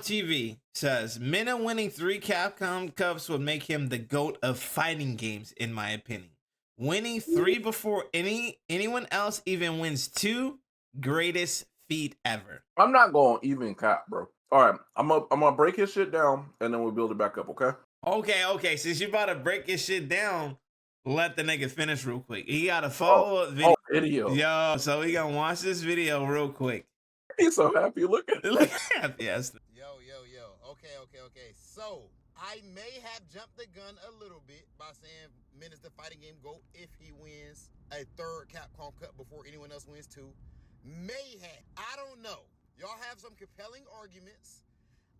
TV says Minna winning 3 Capcom Cups would make him the GOAT of fighting games, in my opinion. Winning 3 before anyone else even wins 2, greatest feat ever. I'm not going even cap, bro. All right, I'm gonna break his shit down and then we'll build it back up, okay? Okay. Since you about to break his shit down, let the nigga finish real quick. He got a follow-up video. Video. Yo, so we gonna watch this video real quick. He's so happy looking. Look at yes. Yo. Okay. So, I may have jumped the gun a little bit by saying Min is the fighting game GOAT if he wins a 3rd Capcom Cup before anyone else wins 2. May have. I don't know. Y'all have some compelling arguments.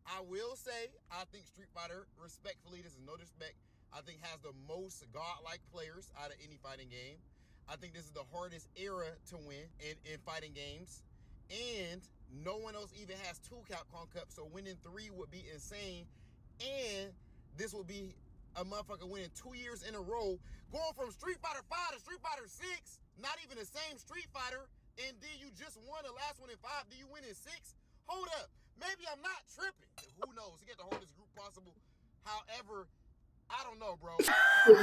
I will say, I think Street Fighter, respectfully, this is no disrespect, I think has the most godlike players out of any fighting game. I think this is the hardest era to win in fighting games. And no one else even has 2 Capcom Cups, so winning 3 would be insane. And this would be a motherfucker winning 2 years in a row, going from Street Fighter 5 to Street Fighter 6, not even the same Street Fighter, and then you just won the last one in 5, do you win in 6? Hold up, maybe I'm not tripping. Who knows? He got the hardest group possible. However, I don't know, bro.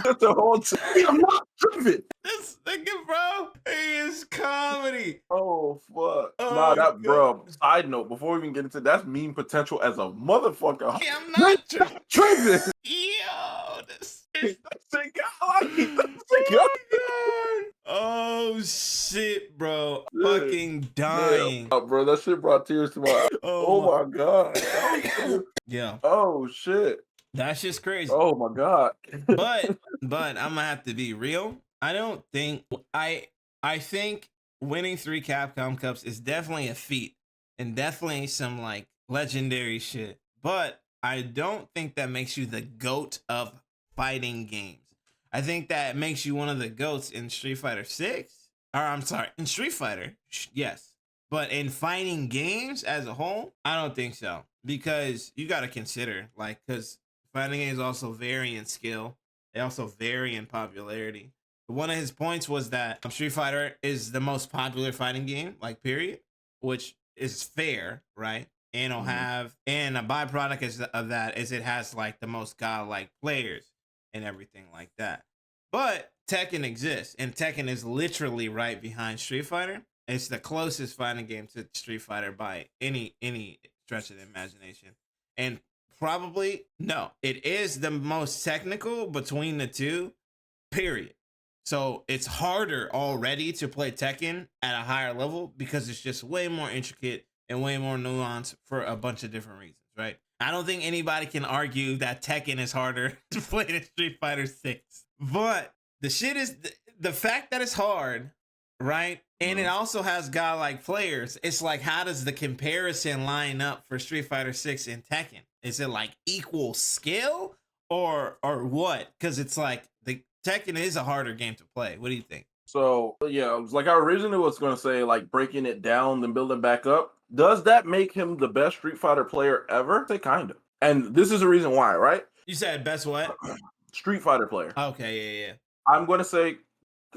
That's the whole time. I'm not tripping. This nigga, bro, he is comedy. Oh fuck. Oh, nah, that God. bro. Side note, before we even get into that's meme potential as a motherfucker. Yeah, I'm not tripping. Tripping. Yo, this. Oh shit, bro. Yeah. Fucking dying. Yeah, bro, that shit brought tears to my eyes. Oh my god. Yeah. Oh shit. That's just crazy. Oh my god. but I'm gonna have to be real. I don't think I think winning 3 Capcom Cups is definitely a feat and definitely some like legendary shit. But I don't think that makes you the GOAT of fighting games. I think that makes you one of the GOATs in Street Fighter 6. Or I'm sorry, in Street Fighter, yes. But in fighting games as a whole, I don't think so. Because you gotta consider, like, because fighting games also vary in skill. They also vary in popularity. One of his points was that Street Fighter is the most popular fighting game, like, period, which is fair, right? And it'll have, and a byproduct of that is it has like the most godlike players and everything like that. But Tekken exists, and Tekken is literally right behind Street Fighter. It's the closest fighting game to Street Fighter by any stretch of the imagination. And probably, no, it is the most technical between the two, period. So it's harder already to play Tekken at a higher level because it's just way more intricate and way more nuanced for a bunch of different reasons, right? I don't think anybody can argue that Tekken is harder to play than Street Fighter 6. But the shit is the fact that it's hard, right? And it also has godlike players. It's like, how does the comparison line up for Street Fighter 6 and Tekken? Is it like equal skill or what? Because it's like the Tekken is a harder game to play. What do you think? So yeah, like I originally was gonna say, like breaking it down then building back up. Does that make him the best Street Fighter player ever? Say kind of. And this is the reason why, right? You said best what? Street Fighter player. Okay, yeah. I'm gonna say,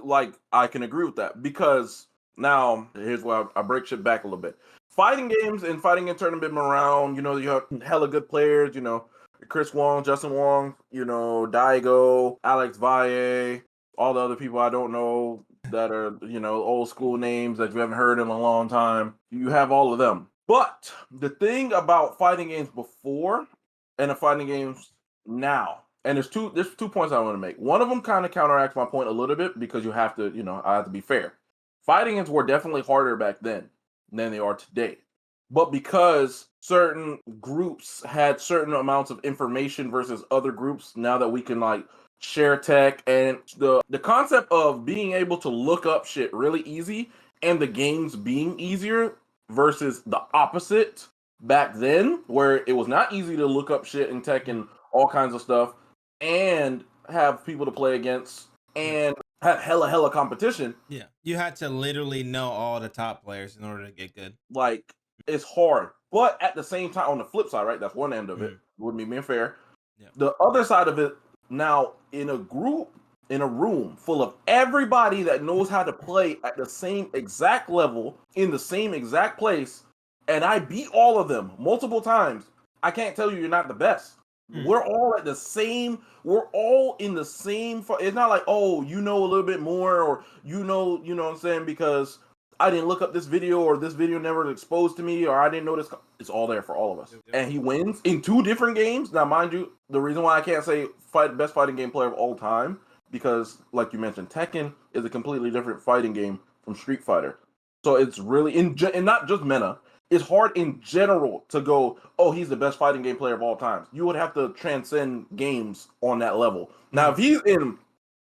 like, I can agree with that because now here's why I break shit back a little bit. Fighting games and fighting in tournament around, you know, you have hella good players, you know, Chris Wong, Justin Wong, you know, Daigo, Alex Valle, all the other people I don't know that are, you know, old school names that you haven't heard in a long time. You have all of them. But the thing about fighting games before and the fighting games now, and there's two points I want to make. One of them kind of counteracts my point a little bit because you have to, you know, I have to be fair. Fighting games were definitely harder back then than they are today. But because certain groups had certain amounts of information versus other groups, now that we can like share tech and the concept of being able to look up shit really easy and the games being easier versus the opposite back then where it was not easy to look up shit in tech and all kinds of stuff and have people to play against and have hella competition. Yeah. You had to literally know all the top players in order to get good. Like, it's hard. But at the same time, on the flip side, right? That's one end of it. Wouldn't be being fair. Yeah. The other side of it, now in a group, in a room full of everybody that knows how to play at the same exact level, in the same exact place, and I beat all of them multiple times, I can't tell you you're not the best. Hmm. We're all at the same. We're all in the same. It's not like, oh, you know a little bit more, or you know what I'm saying, because I didn't look up this video, or this video never was exposed to me, or I didn't know this. It's all there for all of us, and he wins in 2 different games. Now, mind you, the reason why I can't say best fighting game player of all time, because like you mentioned, Tekken is a completely different fighting game from Street Fighter. So it's really and not just Mena. It's hard in general to go, oh, he's the best fighting game player of all times. You would have to transcend games on that level. Now, if he's in,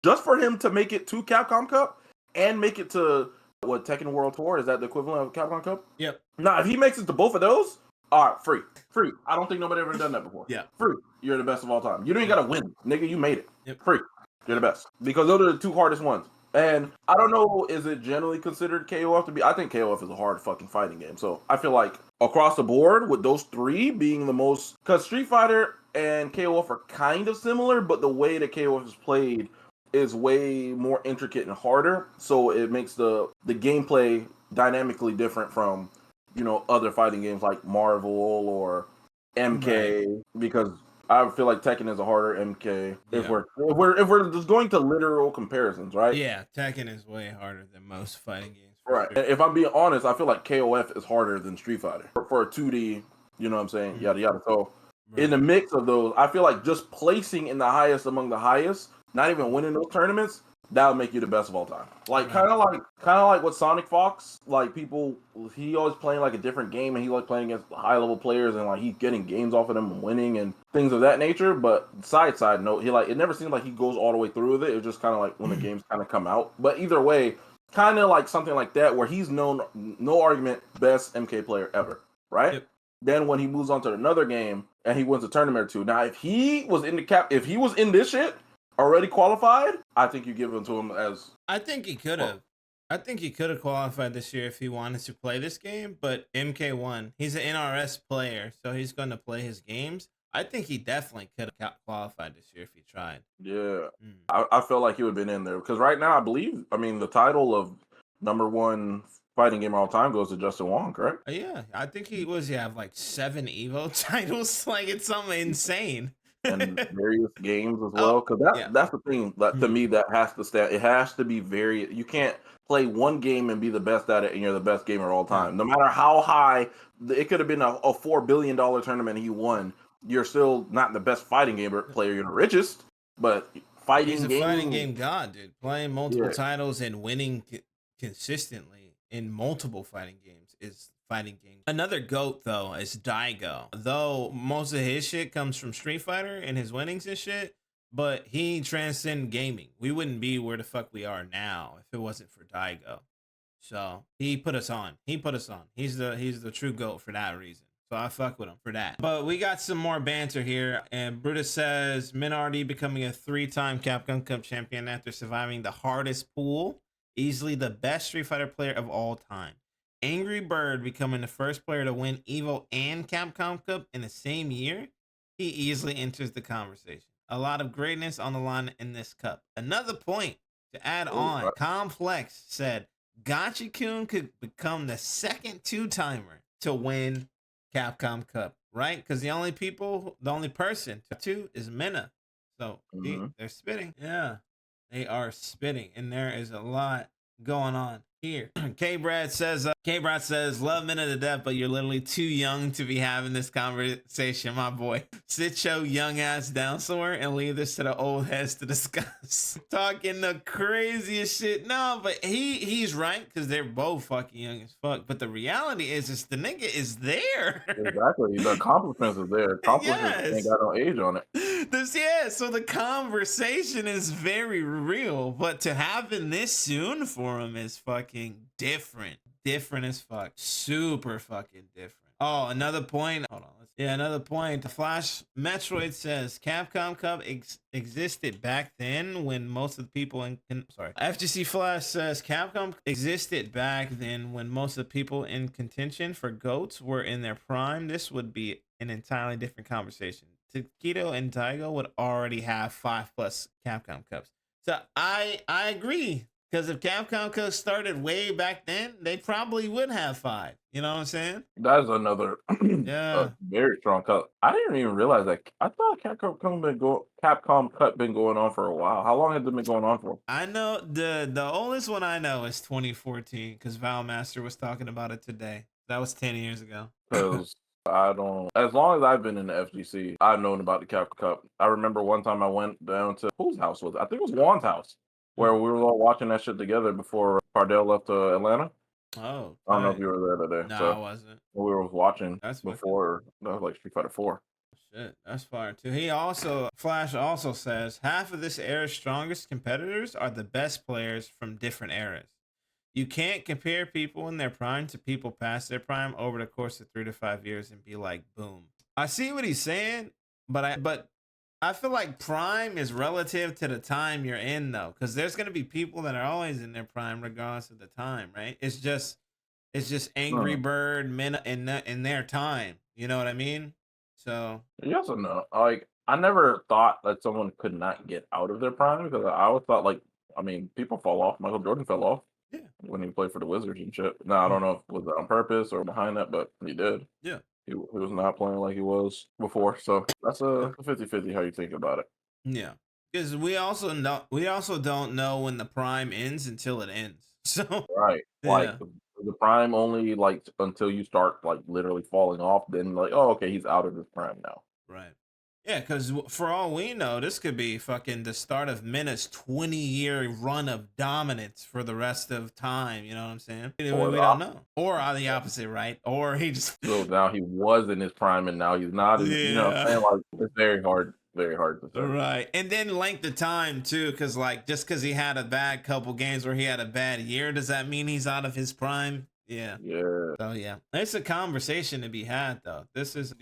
just for him to make it to Capcom Cup and make it to what, Tekken World Tour, is that the equivalent of Capcom Cup? Yep. Now, if he makes it to both of those, all right, free. I don't think nobody ever done that before. Yeah. Free. You're the best of all time. You don't even gotta win, nigga. You made it. Yep. Free. You're the best, because those are the 2 hardest ones. And I don't know, is it generally considered KOF to be? I think KOF is a hard fucking fighting game. So I feel like across the board, with those 3 being the most, because Street Fighter and KOF are kind of similar, but the way that KOF is played is way more intricate and harder. So it makes the gameplay dynamically different from, other fighting games like Marvel or MK, right. Because I feel like Tekken is a harder MK. Yeah. If we're just going to literal comparisons, right? Yeah, Tekken is way harder than most fighting games. Right. Sure. If I'm being honest, I feel like KOF is harder than Street Fighter for a 2D. You know what I'm saying? Mm-hmm. Yada yada. So in the mix of those, I feel like just placing in the highest among the highest, not even winning those tournaments, that'll make you the best of all time. Like kind of like what Sonic Fox, like he always playing like a different game, and he like playing against high level players, and like he's getting games off of them and winning and things of that nature. But side note, he it never seems like he goes all the way through with it. It's just kind of like when the games kind of come out. But either way, kind of like something like that where he's known, no argument, best MK player ever, right? Yep. Then when he moves on to another game and he wins a tournament or 2, now if he was in this shit, already qualified, I think you give him to him as. I think he could have. I think he could have qualified this year if he wanted to play this game, but MK won. He's an NRS player, so he's going to play his games. I think he definitely could have qualified this year if he tried. Yeah. I felt like he would have been in there, because right now, the title of #1 fighting game of all time goes to Justin Wong, correct? Yeah. I think he have like 7 EVO titles. Like, it's something insane. And various games as well, because that's the thing that to me that has to stand. It has to be you can't play one game and be the best at it and you're the best gamer of all time. No matter how high it could have been, a $4 billion tournament and he won, you're still not the best fighting game player. You're the richest, but fighting game god, dude. Playing multiple titles and winning consistently in multiple fighting games is fighting game. Another GOAT though is Daigo. Though most of his shit comes from Street Fighter and his winnings and shit, but he transcended gaming. We wouldn't be where the fuck we are now if it wasn't for Daigo. So he put us on. He's the true GOAT for that reason. So I fuck with him for that. But we got some more banter here. And Brutus says, Minardi becoming a 3-time Capcom Cup champion after surviving the hardest pool. Easily the best Street Fighter player of all time. Angry Bird becoming the first player to win EVO and Capcom Cup in the same year. He easily enters the conversation. A lot of greatness on the line in this cup. Another point to add on. Complex said, Gachikun could become the second 2-timer to win Capcom Cup, right? Because the only person to is Mena. So they're spitting. Yeah, they are spitting, and there is a lot going on here. K-Brad says, love Mena to death, but you're literally too young to be having this conversation, my boy. Sit your young ass down somewhere and leave this to the old heads to discuss. Talking the craziest shit. No, but he's right, because they're both fucking young as fuck. But the reality is the nigga is there. Exactly. The accomplishments are there. Accomplishments ain't got no age on it. So the conversation is very real, but to happen this soon for him is fucking different as fuck. Super fucking different. Oh, another point. Hold on. Another point. The Flash Metroid says Capcom Cup existed back then when most of the people FGC Flash says Capcom existed back then when most of the people in contention for GOATs were in their prime. This would be an entirely different conversation. Takedo and Daigo would already have 5+ Capcom Cups. So I agree. Because if Capcom could have started way back then, they probably would have 5. You know what I'm saying? That is another Yeah. very strong cut. I didn't even realize that. I thought Capcom cut been going on for a while. How long has it been going on for? I know the oldest one I know is 2014 because Valmaster was talking about it today. That was 10 years ago. Because I don't. As long as I've been in the FGC, I've known about the Capcom Cup. I remember one time I went down to whose house was it? I think it was Juan's house, where we were all watching that shit together before Cardell left Atlanta. Oh, I don't know if you were there today. No, so I wasn't. we were watching That's before. That was like Street Fighter 4. Shit, that's fire too. Flash also says half of this era's strongest competitors are the best players from different eras. You can't compare people in their prime to people past their prime over the course of 3 to 5 years and be like, boom. I see what he's saying, but I feel like prime is relative to the time you're in though, because there's gonna be people that are always in their prime regardless of the time, right? It's just Angry Bird men in their time. You know what I mean? So yes or no? Like I never thought that someone could not get out of their prime because I always thought like people fall off. Michael Jordan fell off when he played for the Wizards and shit. Now I don't know if it was on purpose or behind that, but he did. Yeah. He was not playing like he was before. So that's a 50-50 how you think about it. Yeah. Because we also don't know when the prime ends until it ends. So right. Yeah. Like the prime only like until you start like literally falling off, then like, oh okay, he's out of his prime now. Right. Yeah, because for all we know, this could be fucking the start of Mina's 20-year run of dominance for the rest of time. You know what I'm saying? We don't know. Or on the opposite, right? Or he just so now he was in his prime and now he's not. You know what I'm saying? Like it's very hard to say. Right. And then length of time too, because like just because he had a bad couple games where he had a bad year, does that mean he's out of his prime? Yeah. Yeah. So yeah, it's a conversation to be had though. This is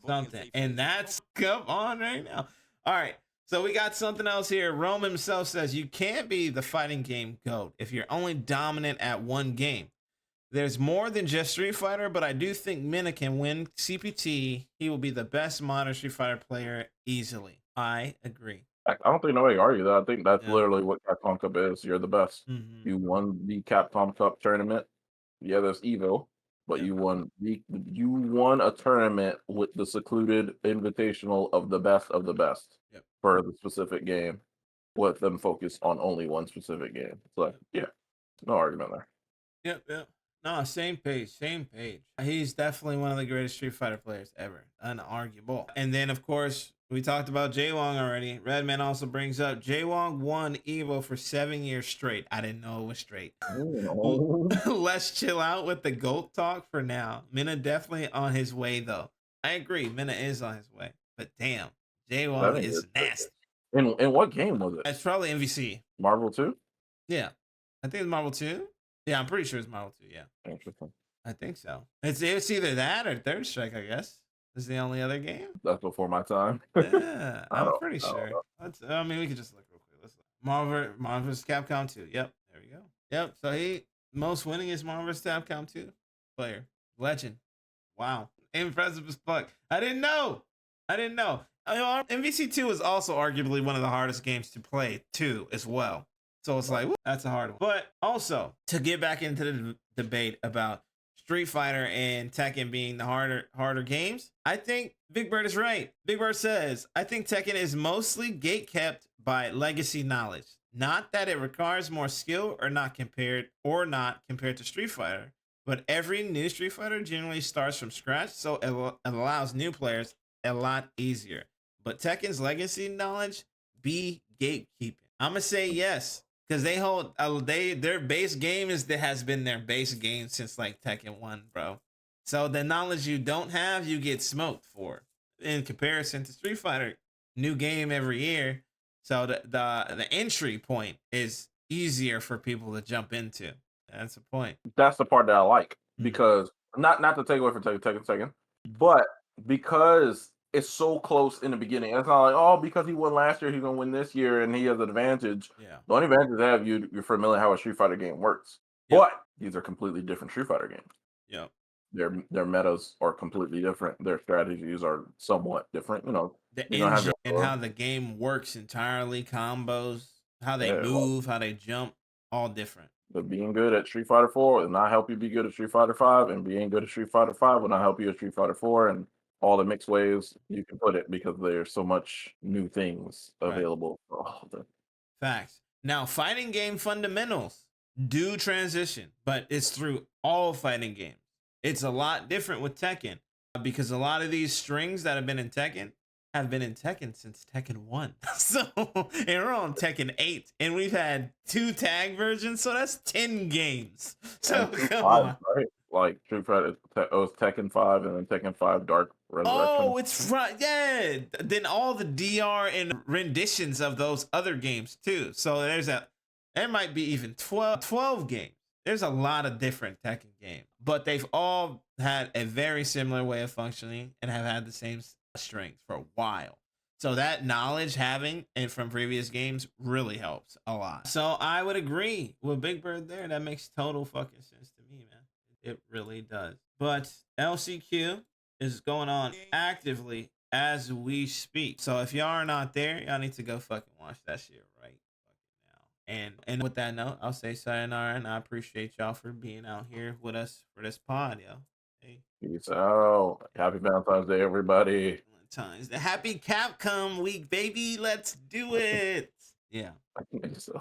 something, and that's come on right now. All right, so we got something else here. Rome himself says you can't be the fighting game GOAT if you're only dominant at one game. There's more than just Street Fighter, but I do think Mina can win CPT. He will be the best modern Street Fighter player easily. I agree. I don't think nobody argue that. I think that's literally what Capcom Cup is. You're the best. Mm-hmm. You won the Capcom Cup tournament. Yeah, there's Evo, but you won a tournament with the secluded invitational of the best for the specific game, with them focused on only one specific game. So yeah, no argument there. Yep. No, same page. He's definitely one of the greatest Street Fighter players ever, unarguable. And then of course we talked about Jaywong already. Redman also brings up Jaywong won Evo for 7 years straight. I didn't know it was straight. Let's chill out with the GOAT talk for now. Mina definitely on his way though. I agree, Mina is on his way. But damn, Jaywong is nasty. In what game was it? It's probably MVC. Marvel 2? Yeah. I think it's Marvel 2. Yeah, I'm pretty sure it's Marvel 2, yeah. Interesting. I think so. It's either that or Third Strike, I guess. Is the only other game? That's before my time. Yeah, I'm pretty sure. I mean, we could just look real quick. Let's look. Marvel vs. Capcom 2. Yep, there we go. Yep, so he most winningest Marvel vs. Capcom 2 player. Legend. Wow. Impressive as fuck. I didn't know. MVC 2 is also arguably one of the hardest games to play too, as well. So it's like, that's a hard one. But also, to get back into the debate about Street Fighter and Tekken being the harder games, I think Big Bird is right. Big Bird says, I think Tekken is mostly gatekept by legacy knowledge. Not that it requires more skill or not compared to Street Fighter, but every new Street Fighter generally starts from scratch, so it allows new players a lot easier. But Tekken's legacy knowledge be gatekeeping. I'm gonna say yes. Because they hold their base game has been their base game since like Tekken 1, bro. So the knowledge you don't have, you get smoked for. In comparison to Street Fighter, new game every year. So the entry point is easier for people to jump into. That's the point. That's the part that I like. Because not to take away from Tekken, but because it's so close in the beginning. It's not like, oh, because he won last year, he's gonna win this year, and he has an advantage. Yeah. The only advantage they have, you're familiar how a Street Fighter game works. Yep. But these are completely different Street Fighter games. Yeah. Their metas are completely different. Their strategies are somewhat different. You know, the engine and how the game works entirely, combos, how they Yeah, move, how they jump, all different. but being good at Street Fighter 4 will not help you be good at Street Fighter 5, and being good at Street Fighter 5 will not help you at Street Fighter 4, and all the mixed ways you can put it because there's so much new things Right. available for all of them. Facts. Now, fighting game fundamentals do transition, but it's through all fighting games. It's a lot different with Tekken because a lot of these strings that have been in Tekken have been in Tekken since Tekken 1. So, and we're on Tekken 8, and we've had 2 tag versions, so that's 10 games. So, And Street come 5, on. right? Like Street Fighter, it's Tekken 5 and then Tekken 5 Dark Resurrection. Oh, it's right. Yeah. Then all the DR and renditions of those other games too. So there might be even 12 games. There's a lot of different Tekken games, but they've all had a very similar way of functioning and have had the same strings for a while. So that knowledge having and from previous games really helps a lot. So I would agree with Big Bird there. That makes total fucking sense to me, man. It really does. But LCQ is going on actively as we speak. So if y'all are not there, y'all need to go fucking watch that shit right fucking now. And with that note, I'll say sayonara, and I appreciate y'all for being out here with us for this pod, yo. Hey, Peace out. Happy Valentine's Day, everybody. Valentine's. The happy Capcom week, baby. Let's do it. Yeah. I think so.